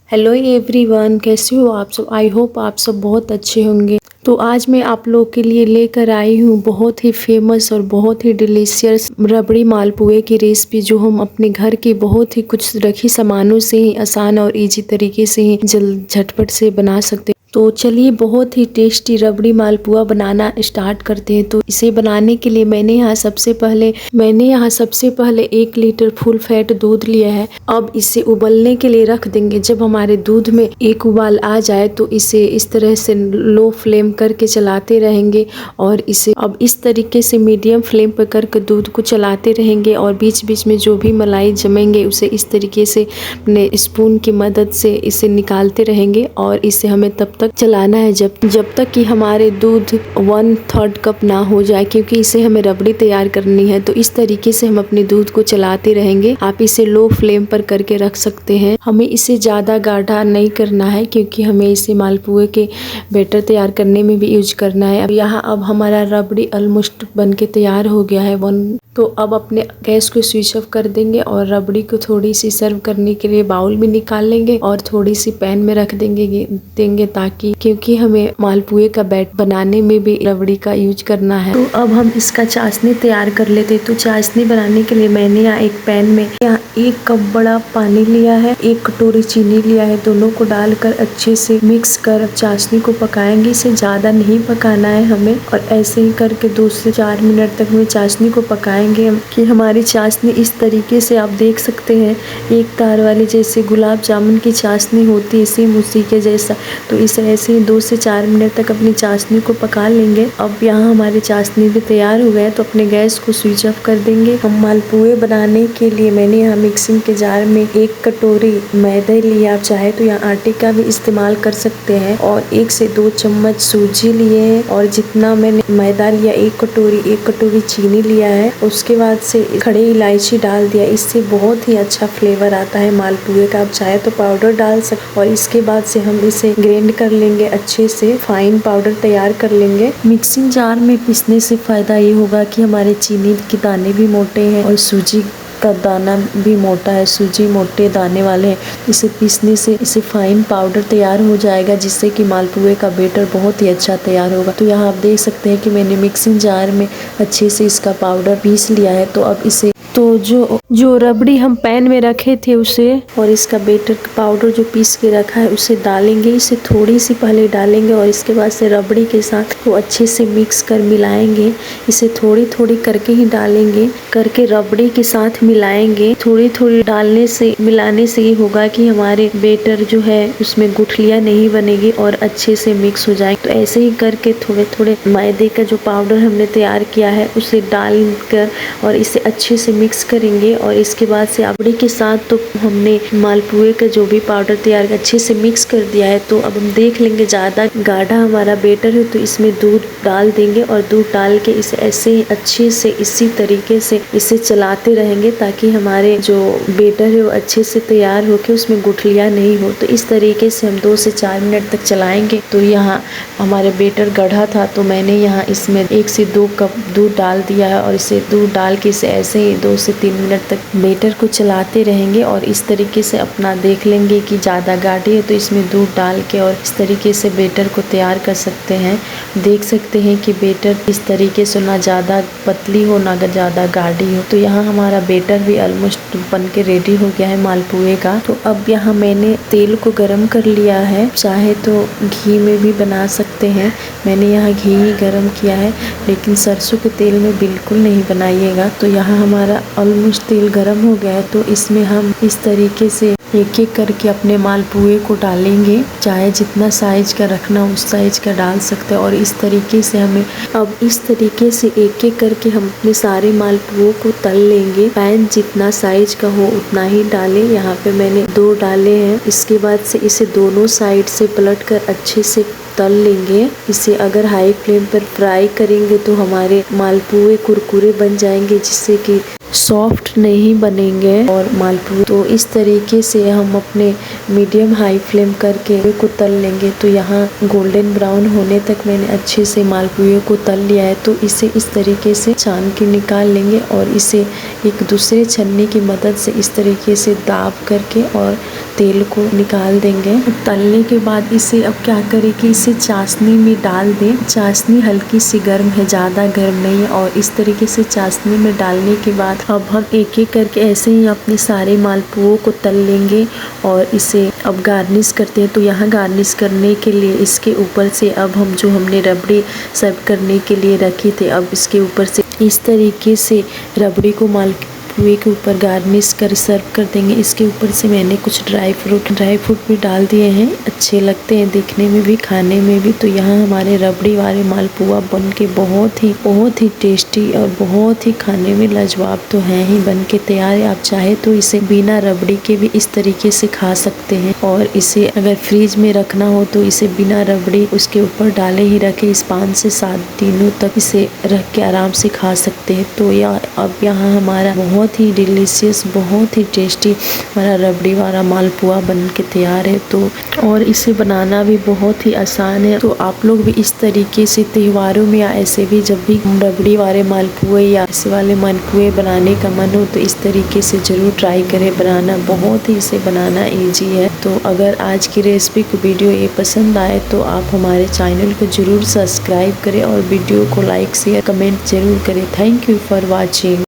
Hello everyone, कैसे हो आप सब। आई होप आप सब बहुत अच्छे होंगे। तो आज मैं आप लोग के लिए लेकर आई हूँ बहुत ही फेमस और बहुत ही डिलीशियस रबड़ी मालपुए की रेसिपी, जो हम अपने घर के बहुत ही कुछ रखी सामानों से ही आसान और इजी तरीके से ही जल्द झटपट से बना सकते हैं। तो चलिए बहुत ही टेस्टी रबड़ी मालपुआ बनाना स्टार्ट करते हैं। तो इसे बनाने के लिए मैंने यहाँ सबसे पहले 1 लीटर फुल फैट दूध लिया है। अब इसे उबलने के लिए रख देंगे। जब हमारे दूध में एक उबाल आ जाए तो इसे इस तरह से लो फ्लेम करके चलाते रहेंगे और इसे अब इस तरीके से मीडियम फ्लेम पर करके दूध को चलाते रहेंगे और बीच बीच में जो भी मलाई जमेंगे उसे इस तरीके से अपने स्पून की मदद से इसे निकालते रहेंगे और इसे हमें तब तक चलाना है जब तक कि हमारे दूध 1/3 कप ना हो जाए, क्योंकि इसे हमें रबड़ी तैयार करनी है। तो इस तरीके से हम अपने दूध को चलाते रहेंगे। आप इसे लो फ्लेम पर करके रख सकते हैं। हमें इसे ज़्यादा गाढ़ा नहीं करना है, क्योंकि हमें इसे मालपुए के बैटर तैयार करने में भी यूज करना है। अब हमारा रबड़ी ऑलमोस्ट बन के तैयार हो गया है। तो अब अपने गैस को स्विच ऑफ कर देंगे और रबड़ी को थोड़ी सी सर्व करने के लिए बाउल में निकाल लेंगे और थोड़ी सी पैन में रख देंगे ताकि, क्योंकि हमें मालपुए का बैटर बनाने में भी रबड़ी का यूज करना है। तो अब हम इसका चाशनी तैयार कर लेते। तो चाशनी बनाने के लिए मैंने यहाँ एक पैन में 1 कप बड़ा पानी लिया है, 1 कटोरी चीनी लिया है। दोनों को डालकर अच्छे से मिक्स कर चाशनी को पकाएंगे। इसे ज्यादा नहीं पकाना है हमें, और ऐसे ही करके 2 से 4 मिनट तक हमें चाशनी को पकाएंगे कि हमारी चाशनी इस तरीके से, आप देख सकते हैं, एक तार वाली जैसे गुलाब जामुन की चाशनी होती है, सेम उसी के जैसा। तो इसे ऐसे ही 2 से 4 मिनट तक अपनी चाशनी को पका लेंगे। अब यहाँ हमारी चाशनी भी तैयार हो गया, तो अपने गैस को स्विच ऑफ कर देंगे। हम मालपुए बनाने के लिए मैंने यहाँ मिक्सिंग के जार में 1 कटोरी मैदा लिया। आप चाहे तो यहाँ आटे का भी इस्तेमाल कर सकते हैं, और 1 से 2 चम्मच सूजी लिए हैं, और जितना मैंने मैदा लिया 1 कटोरी चीनी लिया है। उसके बाद से खड़े इलायची डाल दिया। इससे बहुत ही अच्छा फ्लेवर आता है मालपुए का। आप चाहे तो पाउडर डाल सकते। और इसके बाद से हम इसे ग्राइंड कर लेंगे, अच्छे से फाइन पाउडर तैयार कर लेंगे। मिक्सिंग जार में पीसने से फायदा ये होगा कि हमारे चीनी के दाने भी मोटे हैं और सूजी का दाना भी मोटा है, सूजी मोटे दाने वाले हैं। इसे पीसने से इसे फाइन पाउडर तैयार हो जाएगा, जिससे कि मालपुए का बैटर बहुत ही अच्छा तैयार होगा। तो यहाँ आप देख सकते हैं कि मैंने मिक्सिंग जार में अच्छे से इसका पाउडर पीस लिया है। तो अब इसे जो रबड़ी हम पैन में रखे थे उसे, और इसका बैटर पाउडर जो पीस के रखा है उसे डालेंगे। इसे थोड़ी सी पहले डालेंगे और इसके बाद से रबड़ी के साथ वो अच्छे से मिक्स कर मिलाएंगे। इसे थोड़ी थोड़ी करके ही डालेंगे, करके रबड़ी के साथ मिलाएंगे। थोड़ी थोड़ी मिलाने से ये होगा कि हमारे बैटर जो है उसमें गुठलियाँ नहीं बनेगी और अच्छे से मिक्स हो जाएगी। तो ऐसे ही करके थोड़े थोड़े मैदे का जो पाउडर हमने तैयार किया है उसे डालकर और इसे अच्छे से मिक्स करेंगे। और इसके बाद से रबड़ी के साथ तो हमने मालपुए का जो भी पाउडर तैयार अच्छे से मिक्स कर दिया है। तो अब हम देख लेंगे, ज़्यादा गाढ़ा हमारा बैटर है तो इसमें दूध डाल देंगे, और दूध डाल के इसे ऐसे ही अच्छे से इसी तरीके से इसे चलाते रहेंगे, ताकि हमारे जो बैटर है वो अच्छे से तैयार होके उसमें गुठलियाँ नहीं हो। तो इस तरीके से हम 2 से 4 मिनट तक चलाएंगे। तो यहाँ हमारे बैटर गढ़ा था, तो मैंने यहाँ इसमें 1 से 2 कप दूध डाल दिया है, और इसे दूध डाल के इसे ऐसे ही 2 से 3 मिनट तक बैटर को चलाते रहेंगे। और इस तरीके से अपना देख लेंगे कि ज़्यादा गाढ़ी है तो इसमें दूध डाल के और इस तरीके से बैटर को तैयार कर सकते हैं। देख सकते हैं कि बैटर इस तरीके से ना ज़्यादा पतली हो ना ज़्यादा गाढ़ी हो। तो यहाँ हमारा बैटर भी ऑलमोस्ट बन के रेडी हो गया है मालपुए का। तो अब यहाँ मैंने तेल को गरम कर लिया है, चाहे तो घी में भी बना सकते हैं। मैंने यहाँ घी ही गरम किया है, लेकिन सरसों के तेल में बिल्कुल नहीं बनाइएगा। तो यहाँ हमारा ऑलमोस्ट तेल गरम हो गया है, तो इसमें हम इस तरीके से एक एक करके अपने मालपुए को डालेंगे। चाहे जितना साइज का रखना उस साइज का डाल सकते हैं। और इस तरीके से एक एक करके हम अपने सारे मालपुओं को तल लेंगे। पैन जितना साइज का हो उतना ही डालें। यहाँ पे मैंने 2 डाले हैं। इसके बाद से इसे दोनों साइड से पलट कर अच्छे से तल लेंगे। इसे अगर हाई फ्लेम पर फ्राई करेंगे तो हमारे मालपुए कुरकुरे बन जाएंगे, जिससे कि सॉफ्ट नहीं बनेंगे और मालपुए। तो इस तरीके से हम अपने मीडियम हाई फ्लेम करके को तल लेंगे। तो यहाँ गोल्डन ब्राउन होने तक मैंने अच्छे से मालपुए को तल लिया है। तो इसे इस तरीके से छान के निकाल लेंगे और इसे एक दूसरे छन्नी की मदद से इस तरीके से दाब करके और तेल को निकाल देंगे। तलने के बाद इसे अब क्या करें कि इसे चाशनी में डाल दें। चाशनी हल्की सी गर्म है, ज़्यादा गर्म नहीं है। और इस तरीके से चाशनी में डालने के बाद अब हम एक एक करके ऐसे ही अपने सारे मालपुओं को तल लेंगे और इसे अब गार्निश करते हैं। तो यहाँ गार्निश करने के लिए इसके ऊपर से अब हम जो हमने रबड़ी सर्व करने के लिए रखी थे, अब इसके ऊपर से इस तरीके से रबड़ी को मालपुए के ऊपर गार्निश कर सर्व कर देंगे। इसके ऊपर से मैंने कुछ ड्राई फ्रूट भी डाल दिए हैं, अच्छे लगते हैं देखने में भी, खाने में भी। तो यहाँ हमारे रबड़ी वाले मालपुआ बन के बहुत ही टेस्टी और बहुत ही खाने में लाजवाब तो हैं ही, बन के तैयार है। आप चाहे तो इसे बिना रबड़ी के भी इस तरीके से खा सकते हैं। और इसे अगर फ्रीज में रखना हो तो इसे बिना रबड़ी उसके ऊपर डाले ही रखे, इस 5 से 7 दिनों तक इसे रख के आराम से खा सकते हैं। तो अब यहाँ हमारा बहुत ही डिलीशियस, बहुत ही टेस्टी हमारा रबड़ी वाला मालपुआ बन के तैयार है। तो और इसे बनाना भी बहुत ही आसान है। तो आप लोग भी इस तरीके से त्योहारों में या ऐसे भी जब भी रबड़ी वाले मालपुए या ऐसे वाले मालपुए बनाने का मन हो तो इस तरीके से जरूर ट्राई करें बनाना। बहुत ही इसे बनाना इजी है। तो अगर आज की रेसिपी को वीडियो ये पसंद आए तो आप हमारे चैनल को जरूर सब्सक्राइब करें और वीडियो को लाइक शेयर कमेंट जरूर करें। Thank you for watching.